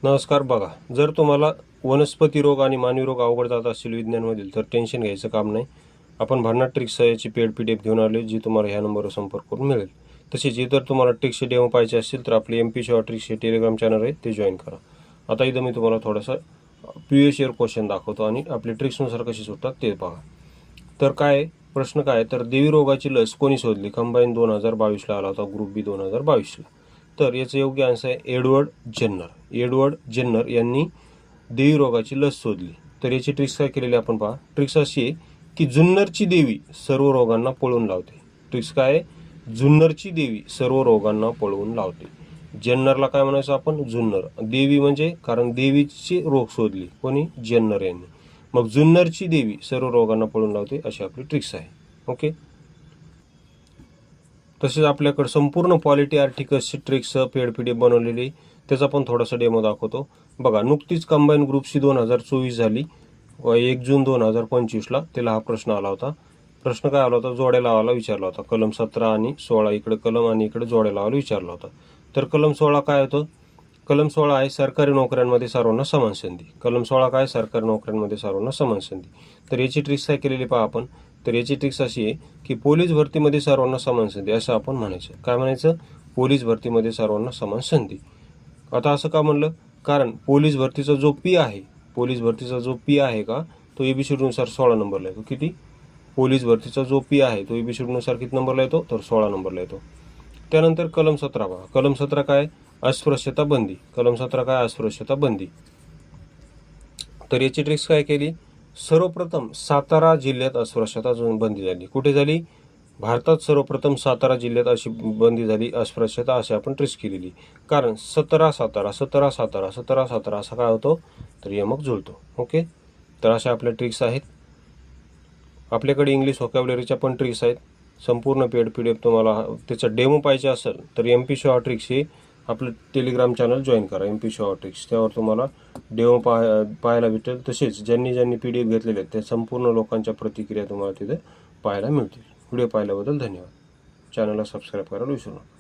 नमस्कार. बघा, जर तुम्हाला वनस्पती रोग आणि मानवी रोग अवघड जात असतील विज्ञानमधील तर टेन्शन घ्यायचं काम नाही. आपण भन्नाट ट्रिक्स याची पेड PDF घेऊन आले, जी तुम्हाला ह्या नंबरवर संपर्क करून मिळेल. तसेच जर तुम्हाला ट्रिक्सचे डेमो पाहिजे असतील तर आपले MP शॉर्ट ट्रिक्स हे टेलिग्राम चॅनल आहे, ते जॉईन करा. आता इथं मी तुम्हाला थोडासा प्रिव्हियस इयर क्वेश्चन दाखवतो आणि आपले ट्रिक्सनुसार कशी सुटतात ते पहा. तर काय प्रश्न काय, तर देवी रोगाची लस कोणी शोधली? कंबाईन 2022ला आला होता, ग्रुप बी 2022ला. तर याचं योग्य आन्सर आहे एडवर्ड जेन्नर. एडवर्ड जेन्नर यांनी देवी रोगाची लस शोधली. तर याची ट्रिक्स काय केलेली आपण पहा. ट्रिक्स अशी आहे की जुन्नरची देवी सर्व रोगांना पळवून लावते. ट्रिक्स काय आहे? जुन्नरची देवी सर्व रोगांना पळवून लावते. जेन्नरला काय म्हणायचं आपण? जुन्नर. देवी म्हणजे कारण देवीची रोग शोधली कोणी? जेन्नर यांनी. मग जुन्नरची देवी सर्व रोगांना पळवून लावते, अशी आपली ट्रिक्स आहे. ओके. तसेच आपल्याकडे संपूर्ण पॉलिटी आर्टिकल्सची ट्रिक्स पेड PDF बनवलेली, त्याचा पण थोडासा डेमो दाखवतो. बघा, नुकतीच कंबाईन ग्रुपची 2024 झाली. 1 जून 2025ला त्याला हा प्रश्न आला होता. प्रश्न काय आला होता? जोड्या लावायला विचारला होता. कलम 17 आणि 16, इकडे कलम आणि इकडे जोड्या लावायला विचारला होता. तर कलम 16 काय होतं? कलम 16 आहे सरकारी नोकऱ्यांमध्ये सर्वांना समान संधी. कलम 16 काय? सरकारी नोकऱ्यांमध्ये सर्वांना समान संधी. तर याची ट्रिक्स काय केलेली पहा आपण. तर याची ट्रिक्स अशी आहे की पोलीस भरतीमध्ये सर्वांना समान संधी, असं आपण म्हणायचं. काय म्हणायचं? पोलीस भरतीमध्ये सर्वांना समान संधी. आता असं का म्हणलं? कारण पोलीस भरतीचा जो P आहे, पोलीस भरतीचा जो P आहे का, तो ABCDनुसार 16 नंबरला येतो. किती? पोलीस भरतीचा जो P आहे तो ABCDनुसार किती नंबरला येतो? तर 16 नंबरला येतो. त्यानंतर कलम 17 पहा. कलम 17 काय? अस्पृश्यता बंदी. कलम 17 काय? अस्पृश्यता बंदी. तर याची ट्रिक्स काय केली? सर्वप्रथम सातारा जिल्ह्यात अस्पृश्यता बंदी झाली. कुठे झाली? भारतात सर्वप्रथम सातारा जिल्ह्यात अशी बंदी झाली अस्पृश्यता, अशी आपण ट्रिक्स केलेली. कारण 17 सातारा 17 सातारा 17 सातारा असा काय होतो? तर यमक जुळतो. ओके. तर अशा आपल्या ट्रिक्स आहेत. आपल्याकडे इंग्लिश व्होकॅब्युलरीच्या पण ट्रिक्स आहेत. संपूर्ण पेड PDF तुम्हाला त्याचा डेमो पाहिजे असेल तर MP शॉर्ट ट्रिक्स हे आपलं टेलिग्राम चॅनल जॉईन करा, MP शॉर्ट ट्रिक्स. त्यावर तुम्हाला डेमो पाहायला भेटेल. तसेच ज्यांनी PDF घेतलेले आहेत त्या संपूर्ण लोकांच्या प्रतिक्रिया तुम्हाला तिथे पाहायला मिळतील. व्हिडिओ पाहिल्याबद्दल धन्यवाद. चॅनलला सबस्क्राईब करायला विसरू नका.